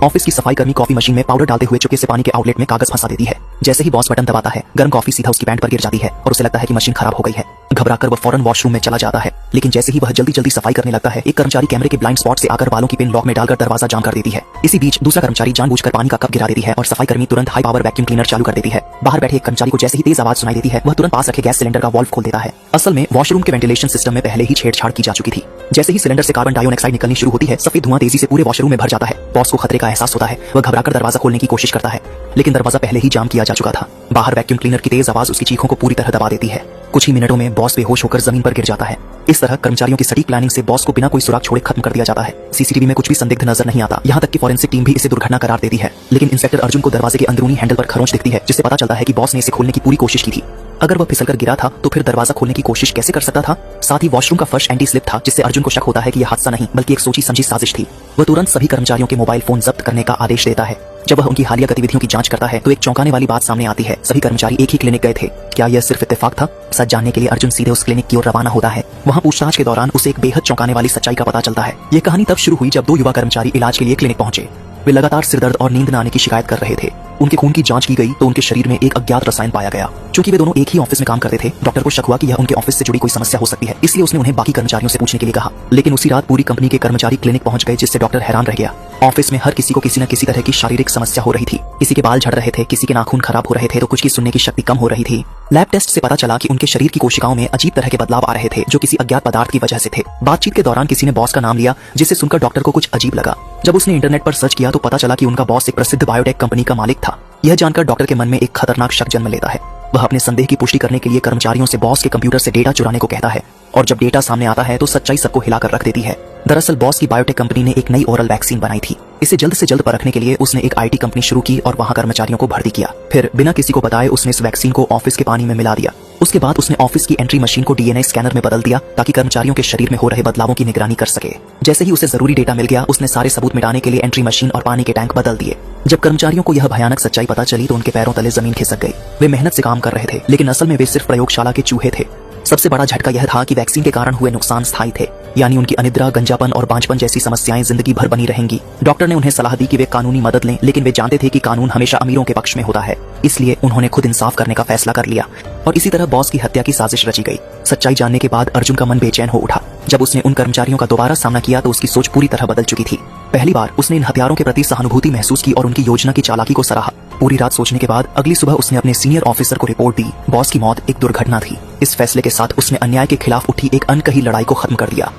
Office की सफाई कर्मी कॉफी मशीन में पाउडर डालते हुए चुपके से पानी के आउटलेट में कागज फंसा देती है। जैसे ही बॉस बटन दबाता है, गर्म कॉफी सीधा उसकी पैंट पर गिर जाती है और उसे लगता है कि मशीन खराब हो गई है। घबराकर वह फौरन वॉशरूम में चला जाता है, लेकिन जैसे ही वह जल्दी जल्दी सफाई करने लगता है, एक कर्मचारी कैमरे के ब्लाइंड स्पॉट से आकर बालों की पिन लॉक में डालकर दरवाजा जाम कर देती है। इसी बीच दूसरा कर्मचारी जानबूझकर पानी का कप गिरा देती है और सफाई कर्मी तुरंत हाई पावर वैक्यूम क्लीनर चालू कर देती है। बाहर बैठे एक कर्मचारी को जैसे ही तेज आवाज सुनाई देती है, वह तुरंत पास रखे गैस सिलेंडर का वाल्व खोल देता है। असल में वॉशरूम के वेंटिलेशन सिस्टम में पहले ही छेड़छाड़ की जा चुकी थी। जैसे ही सिलेंडर से कार्बन डाइऑक्साइड निकलनी शुरू होती है, सफेद धुआं तेजी से पूरे वॉशरूम में भर जाता है। बॉस को खतरे का एहसास होता है। वह घबराकर दरवाजा खोलने की कोशिश करता है, लेकिन दरवाजा पहले ही जाम किया जा चुका था। बाहर वैक्यूम क्लीनर की तेज आवाज उसकी चीखों को पूरी तरह दबा देती है। कुछ ही मिनटों में बॉस बेहोश होकर जमीन पर गिर जाता है। इस तरह कर्मचारियों की सटीक प्लानिंग से बॉस को बिना कोई सुराग छोड़े खत्म कर दिया जाता है। सीसीटीवी में कुछ भी संदिग्ध नजर नहीं आता। यहाँ तक कि फॉरेंसिक टीम भी इसे दुर्घटना करार देती है, लेकिन इंस्पेक्टर अर्जुन को दरवाजे के अंदरूनी हैंडल पर खरोंच दिखती है, जिससे पता चलता है कि बॉस ने इसे खोलने की पूरी कोशिश की थी। अगर वह फिसलकर गिरा था तो फिर दरवाजा खोलने की कोशिश कैसे कर सकता था? साथ ही वॉशरूम का फर्श एंटी स्लिप था, जिससे अर्जुन को शक होता है कि यह हादसा नहीं बल्कि एक सोची समझी साजिश थी। वह तुरंत सभी कर्मचारियों के मोबाइल फोन जब्त करने का आदेश देता है। जब वह उनकी हालिया गतिविधियों की जांच करता है तो एक चौंकाने वाली बात सामने आती है। सभी कर्मचारी एक ही क्लिनिक गए थे। क्या यह सिर्फ इत्तेफाक था? सच जानने के लिए अर्जुन सीधे उस क्लिनिक की ओर रवाना होता है। वहां पूछताछ के दौरान उसे एक बेहद चौंकाने वाली सच्चाई का पता चलता है। यह कहानी तब शुरू हुई जब दो युवा कर्मचारी इलाज के लिए क्लिनिक पहुंचे। वे लगातार सिरदर्द और नींद न आने की शिकायत कर रहे थे। उनके खून की जांच की गई तो उनके शरीर में एक अज्ञात रसायन पाया गया। चूंकि वे दोनों एक ही ऑफिस में काम करते थे, डॉक्टर को शक हुआ कि यह उनके ऑफिस से जुड़ी कोई समस्या हो सकती है, इसलिए उसने उन्हें बाकी कर्मचारियों से पूछने के लिए कहा। लेकिन उसी रात पूरी कंपनी के कर्मचारी क्लिनिक पहुंच गए, जिससे डॉक्टर हैरान रह गया। ऑफिस में हर किसी को किसी न किसी तरह की शारीरिक समस्या हो रही थी। किसी के बाल झड़ रहे थे, किसी के नाखून खराब हो रहे थे, तो कुछ की सुनने की शक्ति कम हो रही थी। लैब टेस्ट से पता चला कि उनके शरीर की कोशिकाओं में अजीब तरह के बदलाव आ रहे थे, जो किसी अज्ञात पदार्थ की वजह से थे। बातचीत के दौरान किसी ने बॉस का नाम लिया, जिसे सुनकर डॉक्टर को कुछ अजीब लगा। जब उसने इंटरनेट पर सर्च किया तो पता चला कि उनका बॉस एक प्रसिद्ध बायोटेक कंपनी का मालिक था। यह जानकर डॉक्टर के मन में एक खतरनाक शक जन्म लेता है। वह अपने संदेह की पुष्टि करने के लिए कर्मचारियों से बॉस के कंप्यूटर से डेटा चुराने को कहता है, और जब डेटा सामने आता है तो सच्चाई सबको हिलाकर रख देती है। दरअसल बॉस की बायोटेक कंपनी ने एक नई ओरल वैक्सीन बनाई थी। इसे जल्द से जल्द परखने के लिए उसने एक आईटी कंपनी शुरू की और वहां कर्मचारियों को भर्ती किया। फिर बिना किसी को बताए उसने इस वैक्सीन को ऑफिस के पानी में मिला दिया। उसके बाद उसने ऑफिस की एंट्री मशीन को डीएनए स्कैनर में बदल दिया, ताकि कर्मचारियों के शरीर में हो रहे बदलावों की निगरानी कर सके। जैसे ही उसे जरूरी डेटा मिल गया, उसने सारे सबूत मिटाने के लिए एंट्री मशीन और पानी के टैंक बदल दिए। जब कर्मचारियों को यह भयानक सच्चाई पता चली तो उनके पैरों तले जमीन खिसक गई। वे मेहनत से काम कर रहे थे, लेकिन असल में वे सिर्फ प्रयोगशाला के चूहे थे। सबसे बड़ा झटका यह था कि वैक्सीन के कारण हुए नुकसान स्थायी थे, यानी उनकी अनिद्रा, गंजापन और बांझपन जैसी समस्याएं जिंदगी भर बनी रहेंगी। डॉक्टर ने उन्हें सलाह दी कि वे कानूनी मदद लें, लेकिन वे जानते थे कि कानून हमेशा अमीरों के पक्ष में होता है। इसलिए उन्होंने खुद इंसाफ करने का फैसला कर लिया और इसी तरह बॉस की हत्या की साजिश रची गई। सच्चाई जानने के बाद अर्जुन का मन बेचैन हो उठा। जब उसने उन कर्मचारियों का दोबारा सामना किया तो उसकी सोच पूरी तरह बदल चुकी थी। पहली बार उसने इन हथियारों के प्रति सहानुभूति महसूस की और उनकी योजना की चालाकी को सराहा। पूरी रात सोचने के बाद अगली सुबह उसने अपने सीनियर ऑफिसर को रिपोर्ट दी। बॉस की मौत एक दुर्घटना थी। इस फैसले के साथ उसने अन्याय के खिलाफ उठी एक अनकही लड़ाई को खत्म कर दिया।